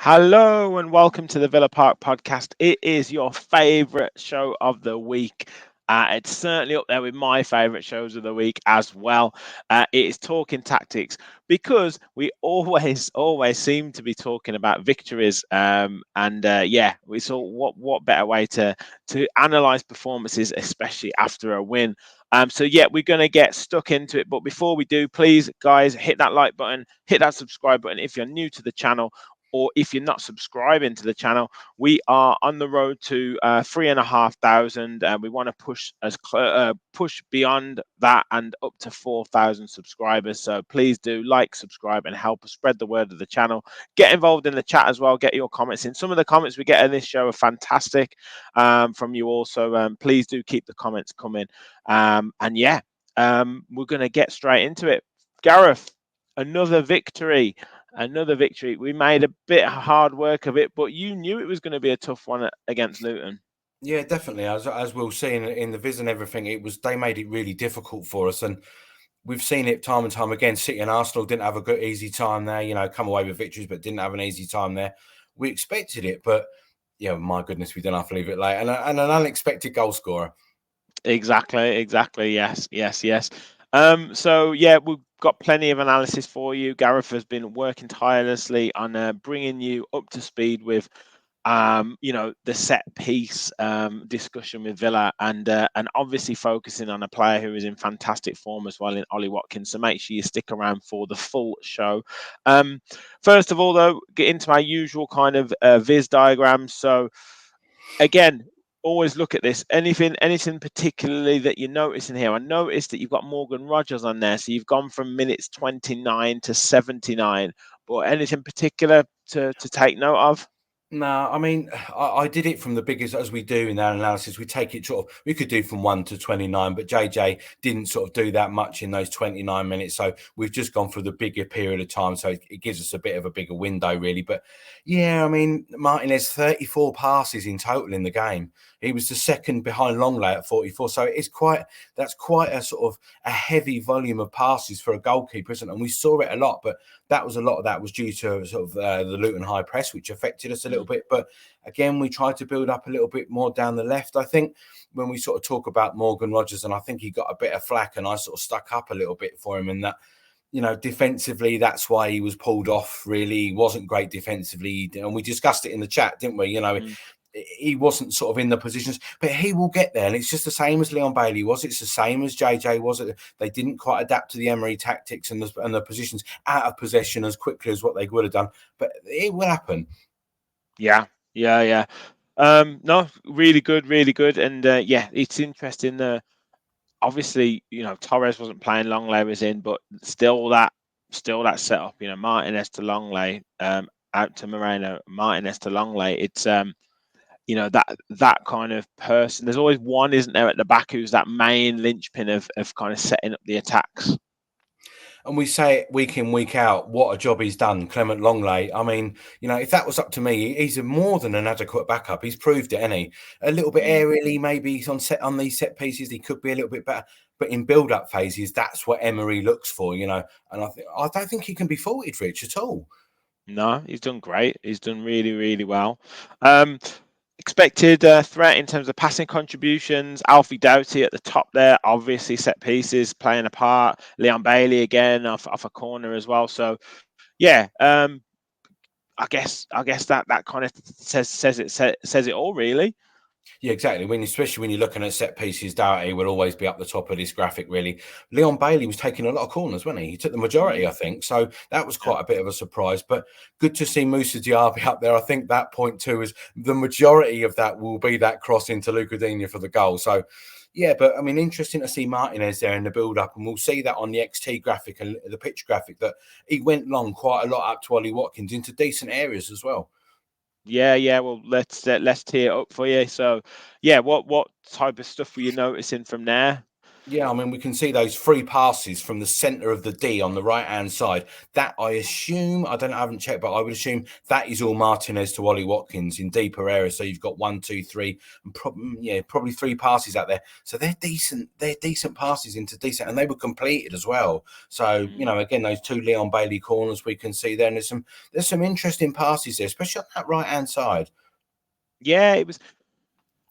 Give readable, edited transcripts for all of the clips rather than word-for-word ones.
Hello and welcome to the Villa Park podcast. It is your favourite show of the week. It's certainly up there with my favourite shows of the week as well. It is Talking Tactics because we always seem to be talking about victories. We saw what better way to analyse performances, especially after a win. We're going to get stuck into it. But before we do, please, guys, hit that like button, hit that subscribe button if you're new to the channel, or if you're not subscribing to the channel. We are on the road to 3,500, and we want to push beyond that and up to 4,000 subscribers. So please do like, subscribe, and help us spread the word of the channel. Get involved in the chat as well. Get your comments in. Some of the comments we get in this show are fantastic from you all. So please do keep the comments coming. We're going to get straight into it. Gareth, another victory. Another victory. We made a bit of hard work of it, but you knew it was going to be a tough one against Luton. Yeah, definitely. As we'll see in the viz and everything, they made it really difficult for us, and we've seen it time and time again. City and Arsenal didn't have a good easy time there. Come away with victories, but didn't have an easy time there. We expected it, but my goodness, we don't have to leave it late. And an unexpected goal scorer. Exactly. Yes. We've got plenty of analysis for you. Gareth has been working tirelessly on bringing you up to speed with the set piece discussion with Villa, and obviously focusing on a player who is in fantastic form as well in Ollie Watkins. So make sure you stick around for the full show. First of all, though, get into my usual kind of viz diagram. So again, always look at this. Anything particularly that you're noticing here? I noticed that you've got Morgan Rogers on there, so you've gone from minutes 29 to 79. But anything particular to take note of? No, I mean, I did it from the biggest, as we do in our analysis. We take it we could do from 1 to 29, but JJ didn't sort of do that much in those 29 minutes. So we've just gone through the bigger period of time. So it gives us a bit of a bigger window, really. But yeah, I mean, Martinez, 34 passes in total in the game. He was the second behind Longley at 44. So that's quite a sort of a heavy volume of passes for a goalkeeper, isn't it? And we saw it a lot, but a lot of that was due to sort of the Luton high press, which affected us a little bit. But again, we tried to build up a little bit more down the left. I think when we sort of talk about Morgan Rogers, and I think he got a bit of flack, and I sort of stuck up a little bit for him in that, defensively, that's why he was pulled off. Really, he wasn't great defensively. And we discussed it in the chat, didn't we? He wasn't sort of in the positions, but he will get there. And it's just the same as Leon Bailey was. It's the same as JJ was. They didn't quite adapt to the Emery tactics and the positions out of possession as quickly as what they would have done. But it will happen. Yeah. No, really good. And it's interesting. Obviously, Torres wasn't playing, Longley was in, but still that setup, Martinez to Longley, out to Moreno, Martinez to Longley. It's that kind of person. There's always one, isn't there, at the back who's that main linchpin of kind of setting up the attacks. And we say it week in, week out, what a job he's done, Clement Longley. I mean, if that was up to me, he's a more than an adequate backup. He's proved it, hasn't he? A little bit aerially, maybe he's on these set pieces, he could be a little bit better. But in build-up phases, that's what Emery looks for, And I don't think he can be faulted, Rich, at all. No, he's done great. He's done really, really well. Expected threat in terms of passing contributions. Alfie Doughty at the top there, obviously set pieces playing a part. Leon Bailey again off a corner as well. So yeah, I guess that kind of says it all, really. Yeah, exactly. Especially when you're looking at set pieces, Doughty will always be up the top of this graphic, really. Leon Bailey was taking a lot of corners, wasn't he? He took the majority, I think. So that was quite a bit of a surprise. But good to see Moussa Diaby up there. I think that point too is the majority of that will be that cross into Luca Digne for the goal. So yeah, but I mean, interesting to see Martinez there in the build-up, and we'll see that on the XT graphic and the pitch graphic that he went long quite a lot up to Ollie Watkins into decent areas as well. Yeah. Well, let's tee it up for you. So, yeah, what type of stuff were you noticing from there? Yeah, I mean, we can see those 3 passes from the centre of the D on the right-hand side. That I assume, I don't know, I haven't checked, but I would assume that is all Martinez to Ollie Watkins in deeper areas. So you've got 1, 2, 3, and probably 3 passes out there. So they're decent. They're decent passes into decent, and they were completed as well. So again, those 2 Leon Bailey corners we can see there, and there's some interesting passes there, especially on that right-hand side. Yeah, it was.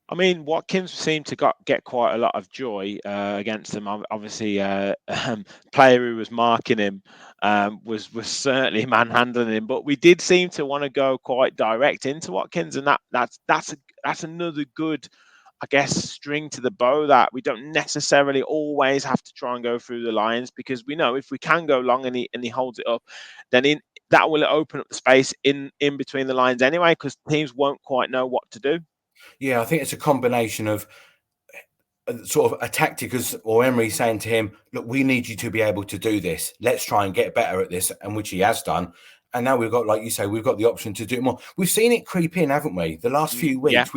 I mean, Watkins seemed to get quite a lot of joy against them. Obviously, player who was marking him was certainly manhandling him, but we did seem to want to go quite direct into Watkins, and that's another good, I guess, string to the bow, that we don't necessarily always have to try and go through the lines, because we know if we can go long and he holds it up, then that will open up the space in between the lines anyway, because teams won't quite know what to do. Yeah, I think it's a combination of sort of a tactic, or Emery saying to him, look, we need you to be able to do this. Let's try and get better at this, and which he has done. And now we've got, like you say, we've got the option to do it more. We've seen it creep in, haven't we? The last few Yeah. weeks,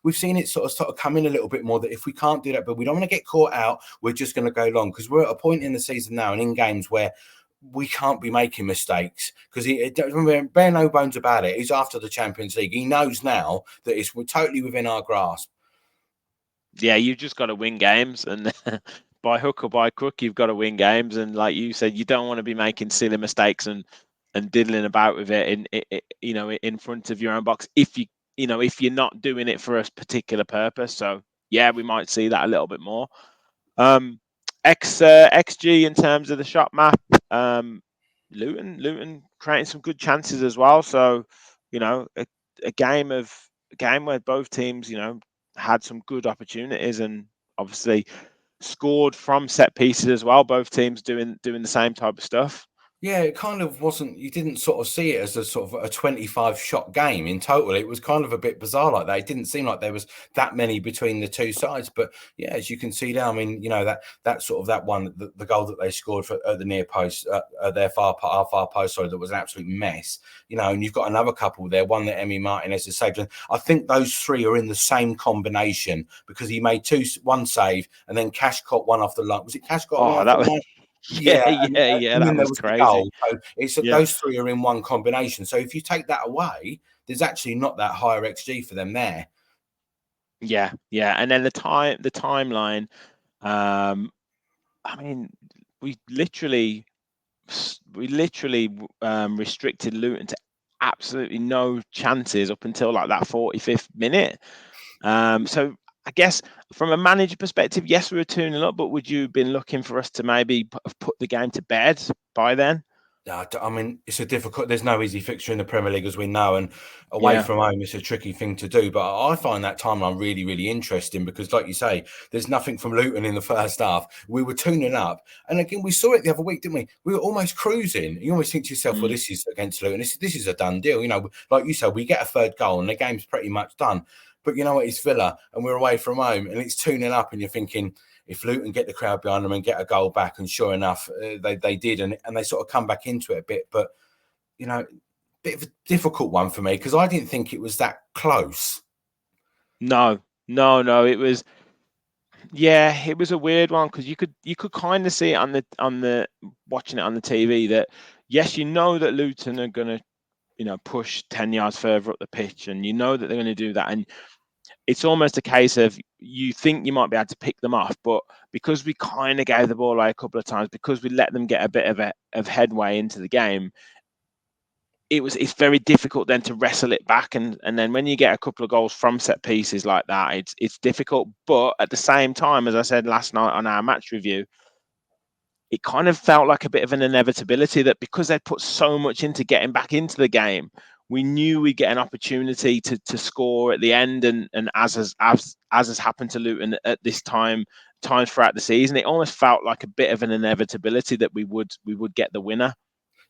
we've seen it sort of come in a little bit more, that if we can't do that, but we don't want to get caught out, we're just going to go long, because we're at a point in the season now and in games where we can't be making mistakes, because bear no bones about it. He's after the Champions League. He knows now that we're totally within our grasp. Yeah, you've just got to win games, and by hook or by crook, you've got to win games. And like you said, you don't want to be making silly mistakes and diddling about with it in front of your own box, if you're not doing it for a particular purpose. So yeah, we might see that a little bit more. XG in terms of the shot map, Luton creating some good chances as well. So a game where both teams had some good opportunities, and obviously scored from set pieces as well. Both teams doing the same type of stuff. Yeah, it kind of wasn't, you didn't sort of see it as a sort of a 25 shot game in total. It was kind of a bit bizarre like that. It didn't seem like there was that many between the two sides. But yeah, as you can see there, I mean, that sort of that one, the goal that they scored at the near post, our far post, sorry, that was an absolute mess. And you've got another couple there, one that Emi Martinez has saved. And I think those 3 are in the same combination, because he made one save and then Cash caught one off the line. Was it Cash got one Oh, off the that was line? yeah, And that then there was was the crazy. goal. So it's Yeah, those 3 are in one combination. So if you take that away, there's actually not that higher XG for them there. yeah. And then the timeline. I mean, we literally restricted Luton to absolutely no chances up until like that 45th minute. So I guess from a manager perspective, yes, we were 2-0 up, but would you have been looking for us to maybe have put the game to bed by then? I mean, it's a difficult. There's no easy fixture in the Premier League, as we know, and away Yeah. from home, it's a tricky thing to do. But I find that timeline really, really interesting, because, like you say, there's nothing from Luton in the first half. We were 2-0 up, and again, we saw it the other week, didn't we? We were almost cruising. You always think to yourself, "Well, this is against Luton. This is a done deal." Like you said, we get a 3rd goal, and the game's pretty much done. But you know what? It's Villa, and we're away from home, and it's 2-0 up, and you're thinking, if Luton get the crowd behind them and get a goal back, and sure enough, they did, and they sort of come back into it a bit. But bit of a difficult one for me, because I didn't think it was that close. No. It was, it was a weird one, because you could kind of see it on the watching it on the TV that yes, that Luton are going to push 10 yards further up the pitch, and that they're going to do that, and it's almost a case of you think you might be able to pick them off, but because we kind of gave the ball away a couple of times, because we let them get a bit of headway into the game, it's very difficult then to wrestle it back, and then when you get a couple of goals from set pieces like that, it's difficult. But at the same time, as I said last night on our match review, it kind of felt like a bit of an inevitability that because they'd put so much into getting back into the game, we knew we'd get an opportunity to score at the end, and as has happened to Luton at this times throughout the season, it almost felt like a bit of an inevitability that we would get the winner.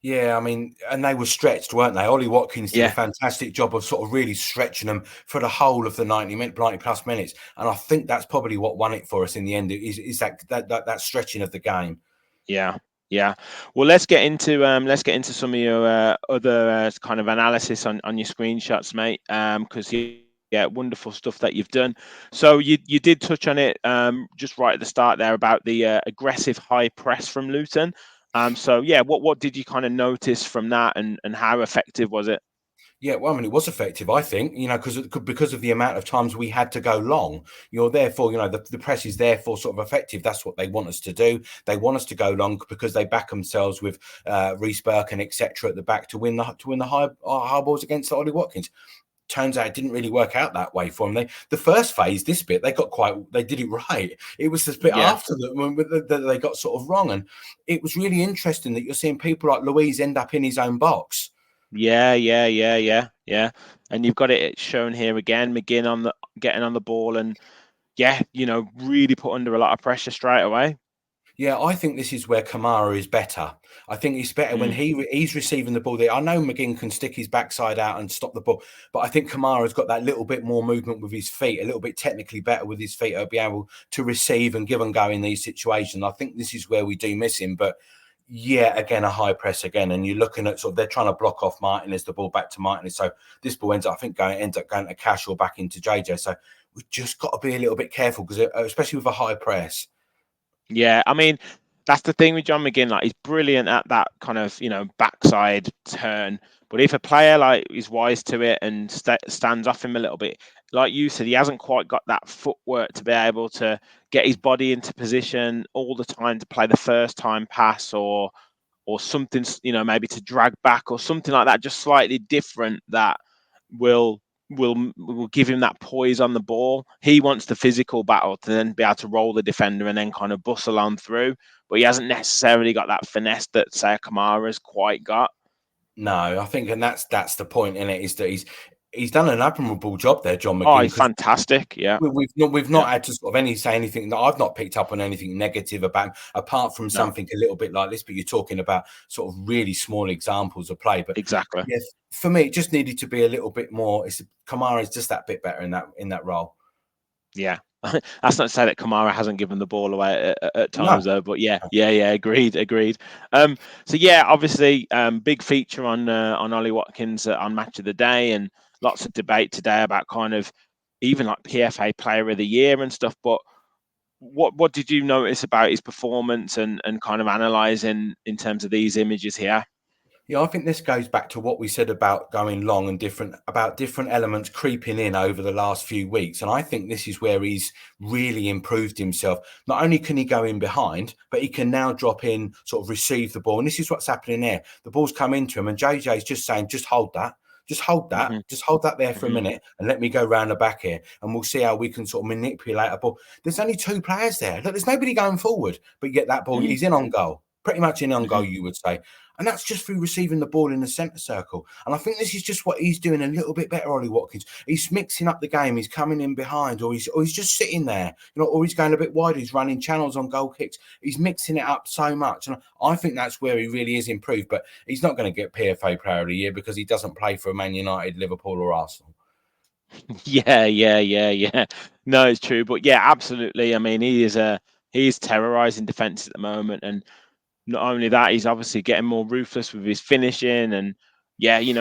Yeah, I mean, and they were stretched, weren't they? Ollie Watkins did a Yeah. fantastic job of sort of really stretching them for the whole of the 90 plus minutes, and I think that's probably what won it for us in the end. Is that stretching of the game. Yeah. Well, let's get into some of your other kind of analysis on your screenshots, mate. Because wonderful stuff that you've done. So you did touch on it just right at the start there about the aggressive high press from Luton. So yeah, what did you kind of notice from that, and how effective was it? Yeah, well, I mean, it was effective, I think, because of the amount of times we had to go long. You're therefore, the press is therefore sort of effective. That's what they want us to do. They want us to go long because they back themselves with Reece Burke and etc. at the back to win the high balls against Ollie Watkins. Turns out it didn't really work out that way for them. The first phase, this bit, they did it right. It was this bit Yeah. after that they got sort of wrong, and it was really interesting that you're seeing people like Louise end up in his own box. Yeah. And you've got it shown here again. McGinn getting on the ball, and yeah, really put under a lot of pressure straight away. Yeah, I think this is where Kamara is better. I think he's better when he's receiving the ball there. I know McGinn can stick his backside out and stop the ball, but I think Kamara's got that little bit more movement with his feet, a little bit technically better with his feet. He'll be able to receive and give and go in these situations. I think this is where we do miss him. But yeah, again, a high press again, and you're looking at they're trying to block off Martinez, the ball back to Martinez. So this ball ends up going to Cash or back into JJ. So we've just got to be a little bit careful because especially with a high press. Yeah, I mean, that's the thing with John McGinn. Like, he's brilliant at that kind of, backside turn. But if a player like is wise to it and stands off him a little bit, like you said, he hasn't quite got that footwork to be able to get his body into position all the time to play the first time pass, or something, maybe to drag back or something like that, just slightly different that will will give him that poise on the ball. He wants the physical battle to then be able to roll the defender and then kind of bustle on through. But he hasn't necessarily got that finesse that, say, Kamara's quite got. No, I think, and that's the point in it, is that he's done an admirable job there, John Oh, McGinn. he's fantastic. Yeah, we've not had to sort of say anything that I've not picked up on anything negative about him, apart from something a little bit like this. But you're talking about sort of really small examples of play. But exactly. yes, for me, it just needed to be a little bit more. Kamara is just that bit better in that role. Yeah. That's not to say that Kamara hasn't given the ball away at times, No. though. But yeah, agreed. So yeah, obviously, big feature on Ollie Watkins on Match of the Day, and lots of debate today about kind of even like PFA Player of the Year and stuff. But what did you notice about his performance and kind of analysing in terms of these images here? Yeah, I think this goes back to what we said about going long and different elements creeping in over the last few weeks. And I think this is where he's really improved himself. Not only can he go in behind, but he can now drop in, sort of receive the ball. And this is what's happening there. The ball's come into him, and JJ's just saying, just hold that. Just hold that. Just hold that there for a minute and let me go round the back here. And we'll see how we can sort of manipulate a ball. There's only two players there. Look, there's nobody going forward, but yet that ball, he's in on goal. Pretty much in on goal, you would say. And that's just through receiving the ball in the centre circle. And I think this is just what he's doing a little bit better, Ollie Watkins. He's mixing up the game. He's coming in behind, or he's just sitting there, or he's going a bit wide. He's running channels on goal kicks. He's mixing it up so much. And I think that's where he really is improved. But he's not going to get PFA Player of the Year because he doesn't play for Man United, Liverpool or Arsenal. Yeah. No, it's true. But yeah, absolutely. I mean, he's terrorizing defense at the moment. And not only that, he's obviously getting more ruthless with his finishing, and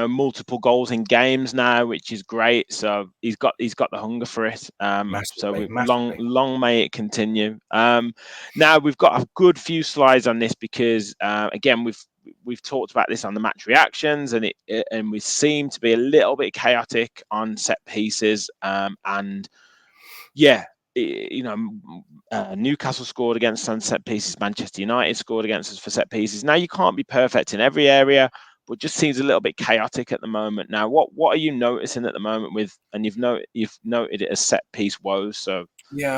multiple goals in games now, which is great. So he's got the hunger for it. Massively. Long may it continue. Now we've got a good few slides on this because again we've talked about this on the match reactions, and we seem to be a little bit chaotic on set pieces, and yeah. Newcastle scored against us on set pieces. Manchester United scored against us for set pieces. Now you can't be perfect in every area, but just seems a little bit chaotic at the moment. Now, what are you noticing at the moment with? And you've noted it as set piece woes. So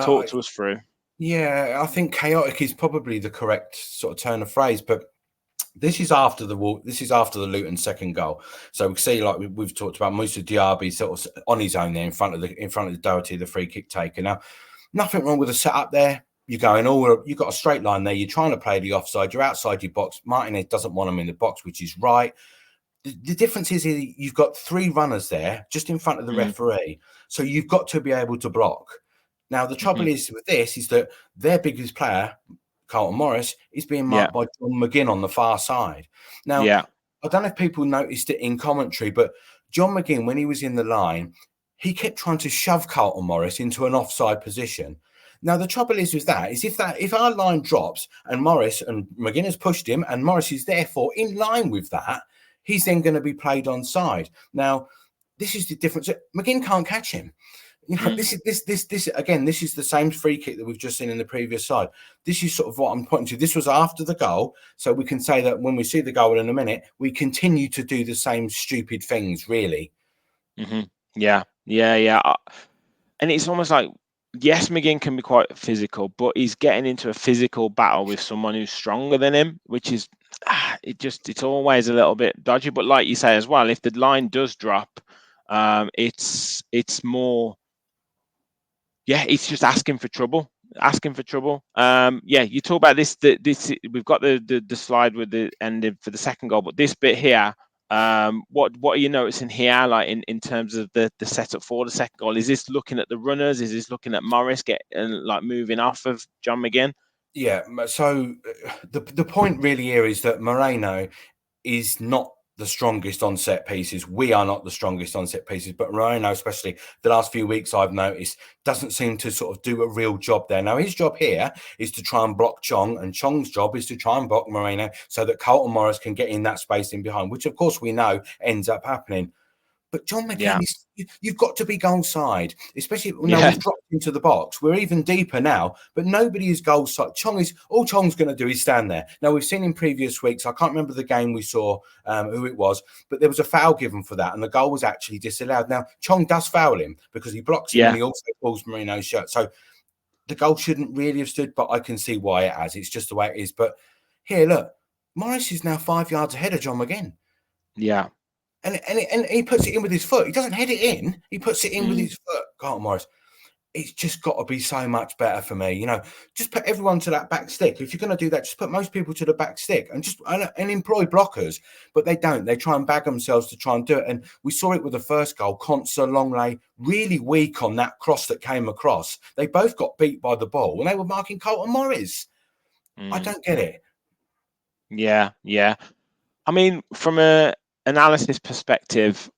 talk to us through. Yeah, I think chaotic is probably the correct sort of turn of phrase, but this is after the Luton second goal. So we see, like we've talked about, Moussa Diaby sort of on his own there in front of the Doherty, the free kick taker. Now, nothing wrong with the setup there. You've got a straight line there. You're trying to play the offside. You're outside your box. Martinez doesn't want him in the box, which is right. The difference is you've got three runners there just in front of the referee. So you've got to be able to block. Now, the trouble is with this is that their biggest player, Carlton Morris, is being marked by John McGinn on the far side. Now, I don't know if people noticed it in commentary, but John McGinn, when he was in the line, he kept trying to shove Carlton Morris into an offside position. Now the trouble is with that is if our line drops and Morris and McGinn has pushed him and Morris is therefore in line with that, he's then going to be played onside. Now this is the difference. McGinn can't catch him. You know, this is again, this is the same free kick that we've just seen in the previous side. This is sort of what I'm pointing to. This was after the goal, so we can say that when we see the goal in a minute, we continue to do the same stupid things, really. Yeah. And it's almost like, yes, McGinn can be quite physical, but he's getting into a physical battle with someone who's stronger than him, which is it's always a little bit dodgy. But like you say as well, if the line does drop, it's more, it's just asking for trouble. You talk about this. We've got the slide with the ending for the second goal, but this bit here. What are you noticing here, like in terms of the setup for the second goal? Is this looking at the runners? Is this looking at Morris like moving off of John McGinn? Yeah. So the point really here is that Moreno is not the strongest on set pieces. We are not the strongest on set pieces, but Moreno, especially the last few weeks, I've noticed, doesn't seem to sort of do a real job there. Now, his job here is to try and block Chong, and Chong's job is to try and block Moreno so that Carlton Morris can get in that space in behind, which, of course, we know ends up happening. But John McGinn, you've got to be goal side, especially now we've dropped into the box. We're even deeper now, but nobody is goal side. All Chong's going to do is stand there. Now, we've seen in previous weeks, I can't remember the game we saw who it was, but there was a foul given for that, and the goal was actually disallowed. Now, Chong does foul him because he blocks him and he also pulls Marino's shirt. So the goal shouldn't really have stood, but I can see why it has. It's just the way it is. But here, look, Morris is now 5 yards ahead of John McGinn. Yeah. And he puts it in with his foot. He doesn't head it in. He puts it in with his foot. Carlton Morris. It's just got to be so much better for me. You know, just put everyone to that back stick. If you're going to do that, just put most people to the back stick and employ blockers. But they don't. They try and bag themselves to try and do it. And we saw it with the first goal. Conser, Longley, really weak on that cross that came across. They both got beat by the ball when they were marking Carlton Morris. I don't get it. Yeah. I mean, from a analysis perspective,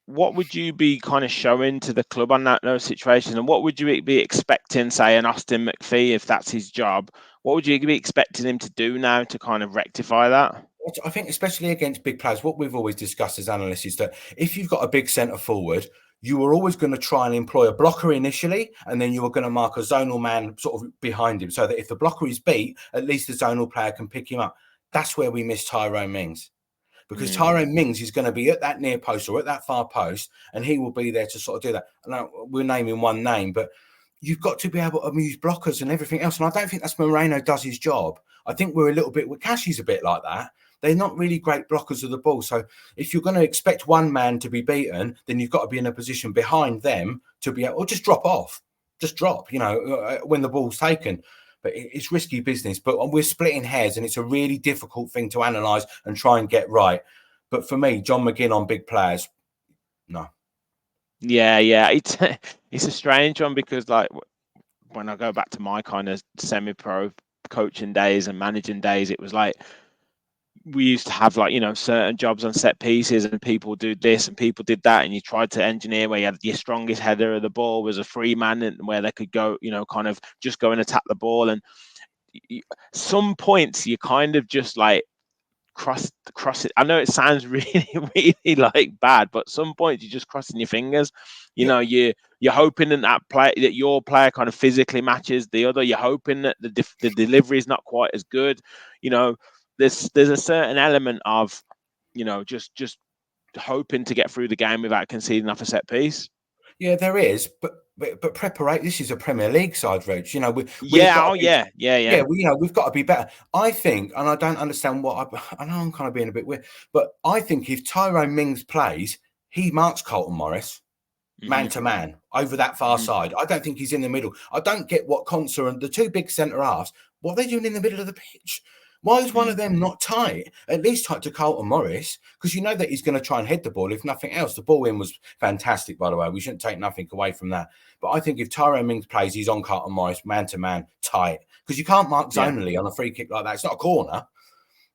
what would you be kind of showing to the club on those situations, and what would you be expecting, say, an Austin McPhee, if that's his job, what would you be expecting him to do now to kind of rectify that? I think especially against big players, what we've always discussed as analysts is that if you've got a big centre forward, you are always going to try and employ a blocker initially, and then you are going to mark a zonal man sort of behind him, so that if the blocker is beat, at least the zonal player can pick him up. That's where we miss Tyrone Mings. Because Tyrone Mings is going to be at that near post or at that far post, and he will be there to sort of do that. Now, we're naming one name, but you've got to be able to use blockers and everything else. And I don't think that's Moreno does his job. I think we're a little bit, Cashy's a bit like that. They're not really great blockers of the ball. So if you're going to expect one man to be beaten, then you've got to be in a position behind them to be able, or just drop off. Just drop, when the ball's taken. But it's risky business. But we're splitting hairs, and it's a really difficult thing to analyse and try and get right. But for me, John McGinn on big players, no. Yeah. It's a strange one, because like when I go back to my kind of semi-pro coaching days and managing days, it was like we used to have certain jobs on set pieces, and people do this and people did that, and you tried to engineer where you had your strongest header of the ball was a free man, and where they could go, kind of just go and attack the ball. And some points you kind of just like cross it. I know it sounds really, really like bad, but some points you're just crossing your fingers. You're hoping that your player kind of physically matches the other. You're hoping that the delivery is not quite as good. There's a certain element of, just hoping to get through the game without conceding off a set piece. Yeah, there is, but preparation. This is a Premier League side, Reg. Yeah. We've got to be better. I think, and I don't understand I know I'm kind of being a bit weird, but I think if Tyrone Mings plays, he marks Carlton Morris man to man over that far side. I don't think he's in the middle. I don't get what Conser and the two big centre halves, what are they doing in the middle of the pitch? Why is one of them not tight? At least tight to Carlton Morris, because you know that he's going to try and head the ball, if nothing else. The ball in was fantastic, by the way. We shouldn't take nothing away from that. But I think if Tyrone Mings plays, he's on Carlton Morris, man-to-man, tight. Because you can't mark zonally on a free kick like that. It's not a corner.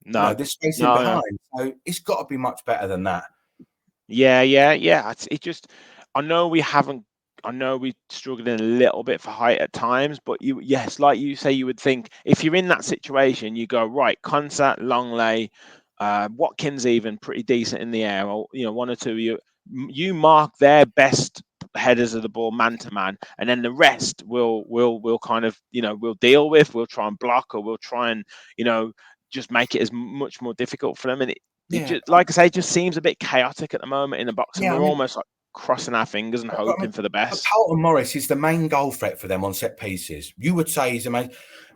No, there's space in behind. So it's got to be much better than that. Yeah. It just... I know we haven't. I know we struggled in a little bit for height at times, but yes, like you say, you would think if you're in that situation, you go right, Concert, Longley, Watkins, even pretty decent in the air, or one or two. You mark their best headers of the ball man to man, and then the rest will kind of we'll deal with. We'll try and block, or we'll try and just make it as much more difficult for them. And it Yeah, just, like I say, just seems a bit chaotic at the moment in the box, and yeah. I we're mean, almost like crossing our fingers and I hoping mean, for the but best. Carlton Morris is the main goal threat for them on set pieces. You would say he's the main.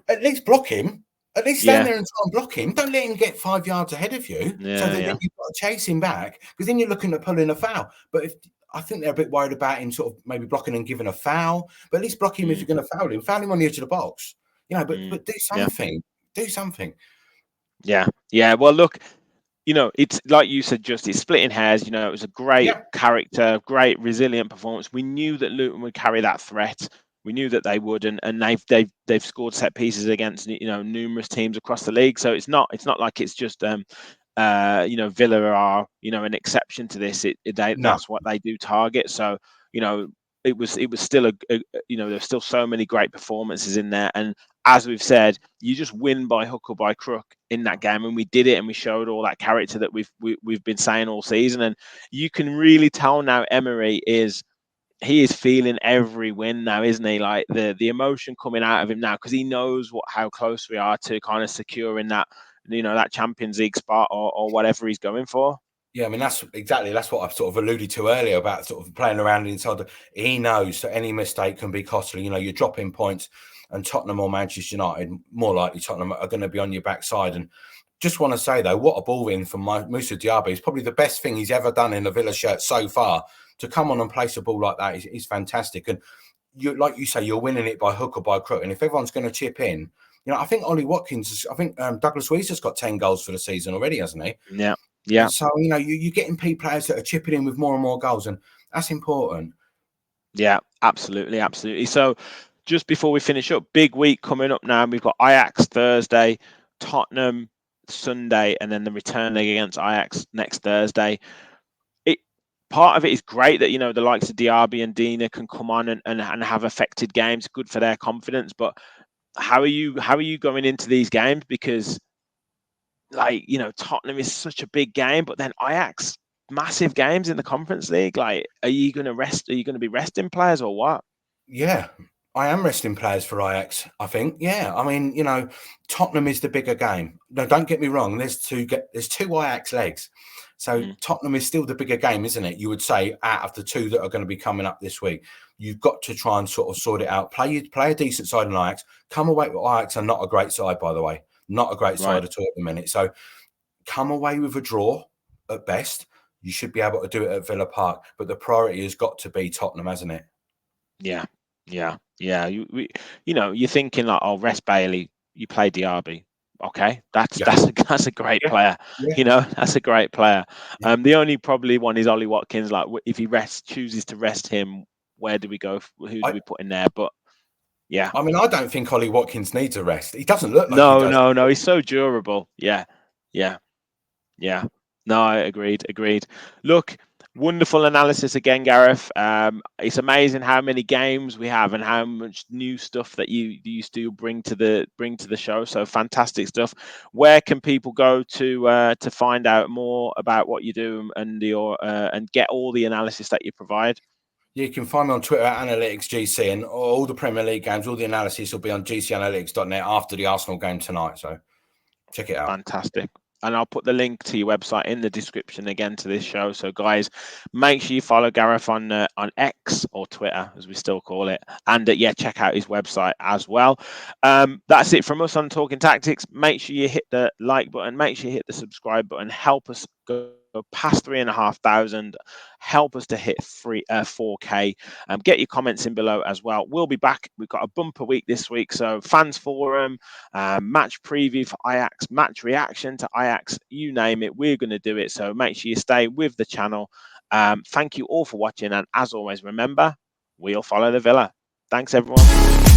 At least block him. At least stand Yeah, there and try and block him. Don't let him get 5 yards ahead of you, so yeah, that then yeah. you've got to chase him back. Because then you're looking at pulling a foul. But if I think they're a bit worried about him, sort of maybe blocking and giving a foul. But at least block him if Mm, you're going to foul him. Foul him on the edge of the box. mm, But do yeah, something. Do something. yeah, yeah. Well, look, it's like you said, just it's splitting hairs. It was a great Yeah, character, great resilient performance. We knew that Luton would carry that threat. We knew that they would, and they've scored set pieces against numerous teams across the league. So it's not like it's just Villa are an exception to this. no, That's what they do target. So you know it was still there's still so many great performances in there, and as we've said, you just win by hook or by crook in that game, and we did it, and we showed all that character that we've been saying all season, and you can really tell now Emery he is feeling every win now, isn't he? Like the emotion coming out of him now, because he knows how close we are to kind of securing that that Champions League spot, or whatever he's going for. yeah, I mean that's what I've sort of alluded to earlier about sort of playing around inside. He knows that any mistake can be costly. You're dropping points, and Tottenham or Manchester United, more likely Tottenham, are going to be on your backside. And just want to say though, what a ball in from Moussa Diaby is probably the best thing he's ever done in a Villa shirt so far. To come on and place a ball like that is fantastic. And like you say, you're winning it by hook or by crook. And if everyone's going to chip in, I think Ollie Watkins, I think Douglas Luiz's got 10 goals for the season already, hasn't he? Yeah, yeah, So, you're getting players that are chipping in with more and more goals, and that's important. yeah. Absolutely, absolutely. So, just before we finish up, big week coming up now. We've got Ajax Thursday, Tottenham Sunday, and then the return leg against Ajax next Thursday. Part of it is great that the likes of Diaby and Dina can come on and have affected games, good for their confidence. But how are you going into these games? Because Tottenham is such a big game, but then Ajax, massive games in the Conference League. Like, are you going to rest? Are you going to be resting players or what? Yeah, I am resting players for Ajax, I think. Yeah, I mean, Tottenham is the bigger game. No, don't get me wrong. There's two Ajax legs. So Mm, Tottenham is still the bigger game, isn't it? You would say out of the two that are going to be coming up this week, you've got to try and sort of sort it out. Play a decent side in Ajax. Come away with Ajax are not a great side, by the way. Not a great right. side at all at the minute. So come away with a draw at best. You should be able to do it at Villa Park. But the priority has got to be Tottenham, hasn't it? Yeah, yeah, yeah. You're thinking like, oh, rest Bailey. You play Diaby. Okay, that's Yeah. that's a great Yeah. player. Yeah. That's a great player. Yeah. The only probably one is Ollie Watkins. Like, if he chooses to rest him, where do we go? Who do I, we put in there? But yeah, I mean, I don't think Ollie Watkins needs a rest. He doesn't look like he no, does. no, no. He's so durable. Yeah, yeah. Yeah, no, I agreed. Look, wonderful analysis again, Gareth. It's amazing how many games we have and how much new stuff that you still bring to the show. So fantastic stuff. Where can people go to find out more about what you do and get all the analysis that you provide? You can find me on Twitter at AnalyticsGC, and all the Premier League games, all the analysis will be on gcanalytics.net after the Arsenal game tonight. So check it out. Fantastic. And I'll put the link to your website in the description again to this show. So, guys, make sure you follow Gareth on X, or Twitter, as we still call it, and check out his website as well. That's it from us on Talking Tactics. Make sure you hit the like button. Make sure you hit the subscribe button. Help us go past 3,500. Help us to hit 4K. Get your comments in below as well. We'll be back. We've got a bumper week this week, so fans forum, match preview for Ajax, match reaction to Ajax, you name it, we're going to do it. So make sure you stay with the channel. Thank you all for watching, and as always, remember, we'll follow the Villa. Thanks, everyone.